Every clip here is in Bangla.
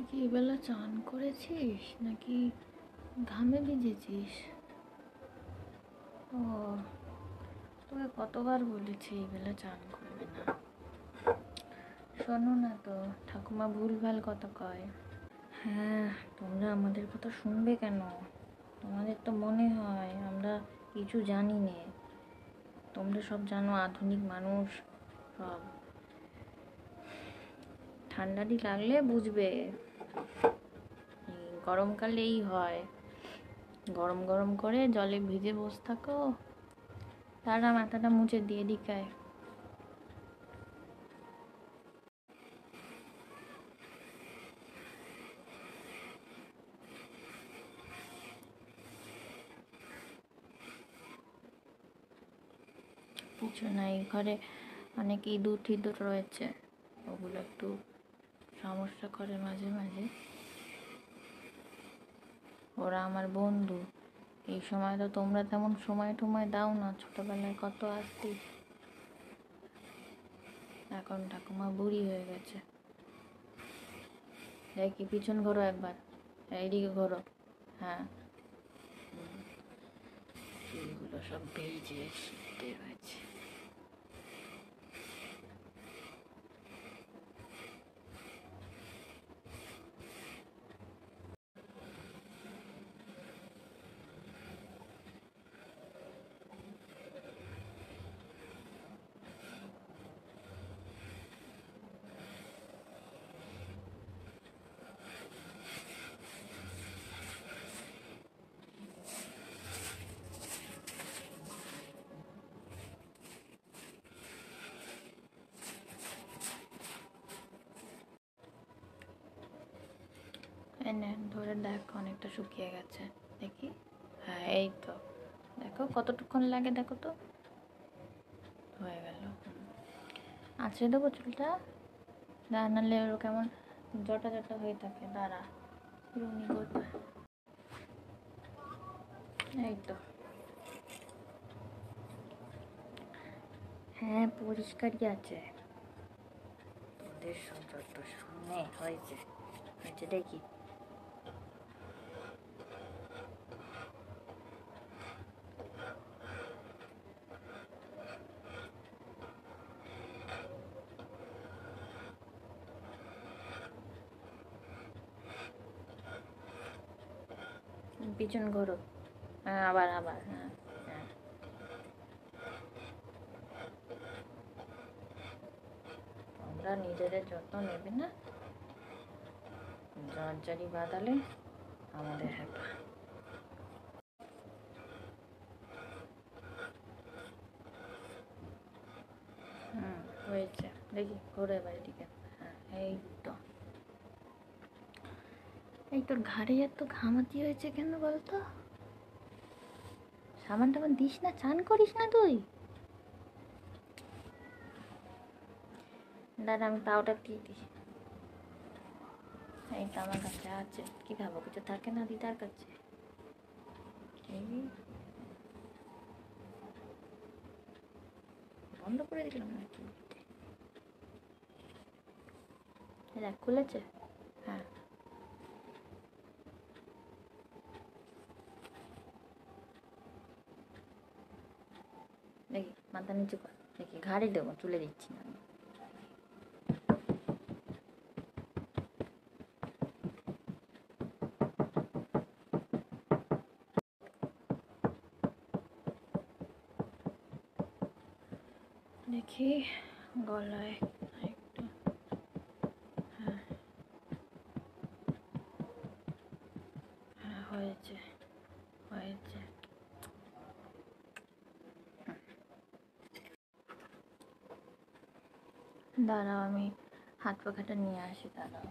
তুই কি এবেলা চান করেছিস নাকি ঘামে ভিজেছিস? ও, তোকে কতবার বলেছি এবেলা চান করবে না। শোনো না তো, ঠাকুমা ভুলভাল কথা কয়। হ্যাঁ, তোমরা আমাদের কথা শুনবে কেন? তোমাদের তো মনে হয় আমরা কিছু জানি নে। তোমরা সব জানো, আধুনিক মানুষ সব। ঠান্ডাটি লাগলে বুঝবে। গরমকালেই হয়, গরম গরম করে জলে ভিজে বসে থাকো, তারা মাথাটা মুছে দিয়ে দিকায়। কিছু নাই, ঘরে অনেক ইঁদুর টিঁদুর রয়েছে, ওগুলো একটু সমস্যা করে মাঝে মাঝে। ওরা আমার বন্ধু। এই সময় তো তোমরা তেমন সময় টময় দাও না, ছোটবেলায় কত আসতি। এখন ঠাকুমা বুড়ি হয়ে গেছে। দেখি পিছন ঘোরো একবার, এইদিকে ঘোরো। হ্যাঁ, চুলগুলো সব ভিজে শীতে রয়েছে। এনে ধরে দেখ, অনেকটা শুকিয়ে গেছে। দেখি, হ্যাঁ এই তো, দেখো কতটুক্ষণ লাগে, দেখো তো, হয়ে গেল। আঁচড়ে দেবো চুলটা, নাহলে ওর কেমন জটা জটা হয়ে থাকে। দাঁড়া, রুমি কোথায়? এই তো, হ্যাঁ পরিষ্কারই আছে। তোদের সব যত শুনে হয়েছে হয়েছে দেখি। পিছন ঘোরো। হ্যাঁ, আবার আবার, হ্যাঁ হ্যাঁ। তোমরা নিজেদের যত্ন নেবে না, জ্বর বাঁধালে আমাদের হ্যাপা। হয়েছে, দেখি ঘোরো এবার এদিকে। হ্যাঁ এই তো। এই তোর ঘাড়ে এত ঘামাচি হয়েছে কেন বলতো? সাবান টাবান দিস না, চান করিস না তুই? দাঁড়া, আমি পাউডার দিয়ে দিই। এই তো আমার কাছে আছে, কি খাবো, কিছু থাকে না দিদার কাছে। বন্ধ করে দিলাম নাকি? দেখ খুলেছে। হ্যাঁ, দেখি মাথা নিচু কর, দেখি ঘাড়ে দেবো, তুলে দিচ্ছি না আমি। দেখি গলায় একটু। হ্যাঁ হ্যাঁ, হয়েছে হয়েছে। দাঁড়াও, আমি হাত পাখাটা নিয়ে আসি, দাঁড়াও।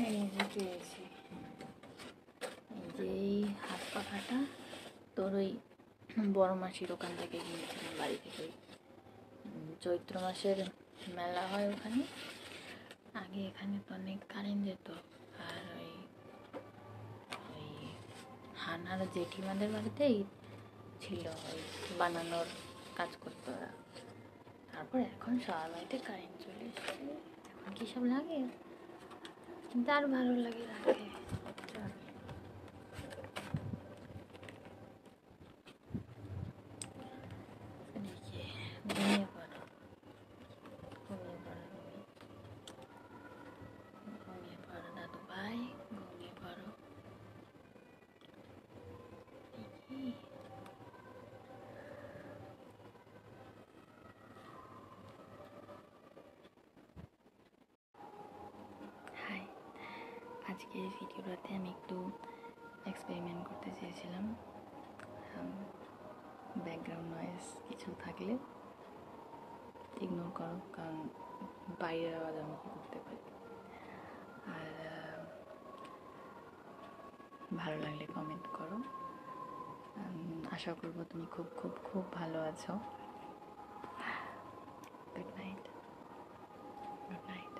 এই যে পেয়েছি, এই যে এই হাত পাখাটা তোর ওই বড় মাসির ওখান থেকে কিনেছিলাম, বাড়ি থেকে। চৈত্র মাসের মেলা হয় ওখানে। আগে এখানে তো অনেক কারেন্ট যেত, আর ওই ওই হানার জেঠিমাদের বাড়িতেই ছিল ওই বানানোর কাজ করতো ওরা। আর তারপর এখন সবাইতে কারেন্ট চলে এসেছে, এখন কী সব লাগে, কিন্তু আর ভালো লাগে রাতে। চল এদিকে ঘুমিয়ে পড়ো, ঘুমিয়ে পড়ো, ঘুমিয়ে পড়ো দাদু ভাই, ঘুমিয়ে পড়ো। হাই, আজকে ভিডিওটাতে আমি একটু এক্সপেরিমেন্ট করতে চেয়েছিলাম। ব্যাকগ্রাউন্ড নয়েজ কিছু থাকলে ইগনোর করো, কারণ বাইরের আওয়াজ আমি করতে পারি। আর ভালো লাগলে কমেন্ট করো। আশা করবো তুমি খুব খুব খুব ভালো আছো। Good night, good night.